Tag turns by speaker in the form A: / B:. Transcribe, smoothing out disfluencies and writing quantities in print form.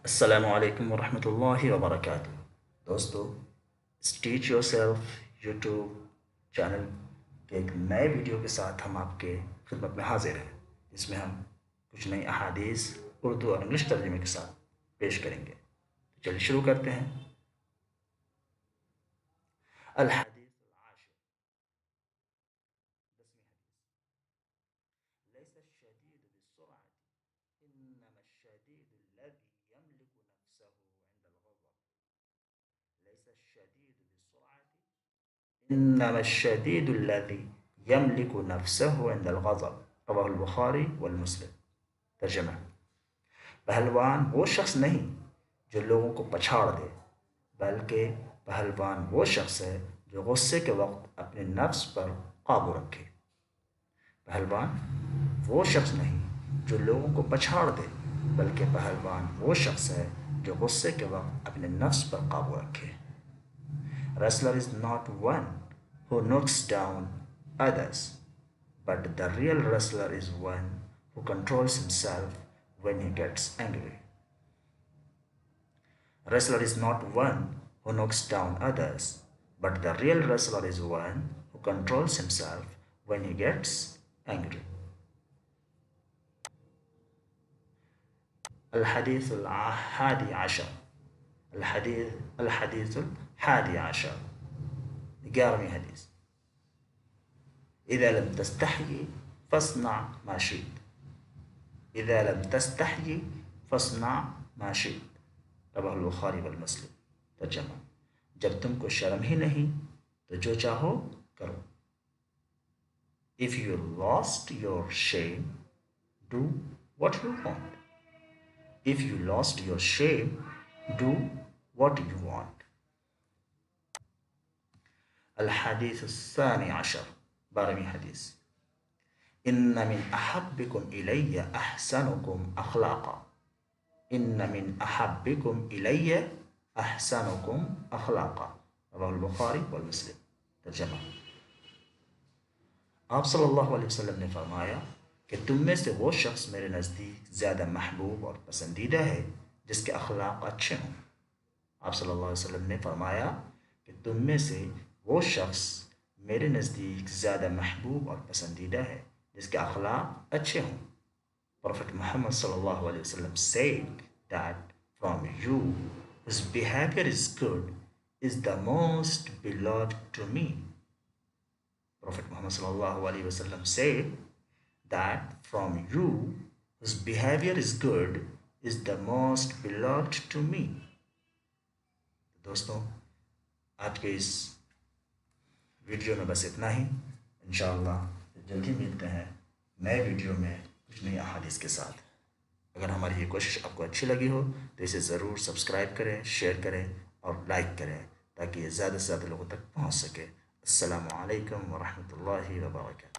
A: السلام علیکم ورحمۃ اللہ وبرکاتہ۔ دوستو، stitch yourself YouTube channel کے ایک نئے ویڈیو کے ساتھ ہم آپ کے خدمت میں حاضر ہیں، جس میں ہم کچھ نئی احادیث اردو اور انگلش ترجمے کے ساتھ پیش کریں گے۔ تو چلیے شروع کرتے ہیں۔ الحدیث العاشر، 10ویں حدیث، لیس الشدید بالسرعة انما الشدید الذي يملك نفسه عند الغضب۔ ليس الشديد بالسرعة إنما الشديد الذي يملك نفسه عند الغضب، رواه البخاری والمسلم۔ ترجمہ: پہلوان وہ شخص نہیں جو لوگوں کو پچھاڑ دے، بلکہ پہلوان وہ شخص ہے جو غصے کے وقت اپنے نفس پر قابو رکھے۔ پہلوان وہ شخص نہیں جو لوگوں کو پچھاڑ دے، بلکہ پہلوان وہ شخص ہے جو غصے کے وقت اپنے نفس پر قابو رکھے۔ Wrestler is not one who knocks down others, but the real wrestler is one who controls himself when he gets angry. Wrestler is not one who knocks down others, but the real wrestler is one who controls himself when he gets angry. الحديث الحادي عشر، الحديث الحادي عشر، 11ویں حدیث، إذا لم تستحي فاصنع ما شئت، إذا لم تستحي فاصنع ما شئت، رواه البخاری والمسلم۔ ترجمہ: جب تم کو شرم ہی نہیں تو جو چاہو کرو۔ If you lost your shame, do what you want. If you lost your shame, do what you want. الحديث الثاني عشر، 12ویں حدیث، إن من أحبكم إلي أحسنكم أخلاقا، إن من أحبكم إلي أحسنكم أخلاقا، رواه البخاری والمسلم۔ ترجمہ: آپ صلی اللہ علیہ وسلم نے فرمایا کہ تم میں سے وہ شخص میرے نزدیک زیادہ محبوب اور پسندیدہ ہے جس کے اخلاق اچھے ہوں۔ آپ صلی اللہ علیہ وسلم نے فرمایا کہ تم میں سے وہ شخص میرے نزدیک زیادہ محبوب اور پسندیدہ ہے جس کے اخلاق اچھے ہوں۔ Prophet Muhammad sallallahu alaihi wasallam said that from you whose behavior is good is the most beloved to me. Prophet Muhammad sallallahu alaihi wasallam said that from you whose behavior is good is the most beloved to me. دوستوں، آج کے اس video میں بس اتنا ہی۔ انشاءاللہ جلدی ملتے ہیں نئے ویڈیو میں کچھ نئی احادیث کے ساتھ۔ اگر ہماری یہ کوشش آپ کو اچھی لگی ہو تو اسے ضرور سبسکرائب کریں، شیئر کریں اور لائک کریں تاکہ یہ زیادہ سے زیادہ لوگوں تک پہنچ سکے۔ السلام علیکم ورحمۃ اللہ وبرکاتہ۔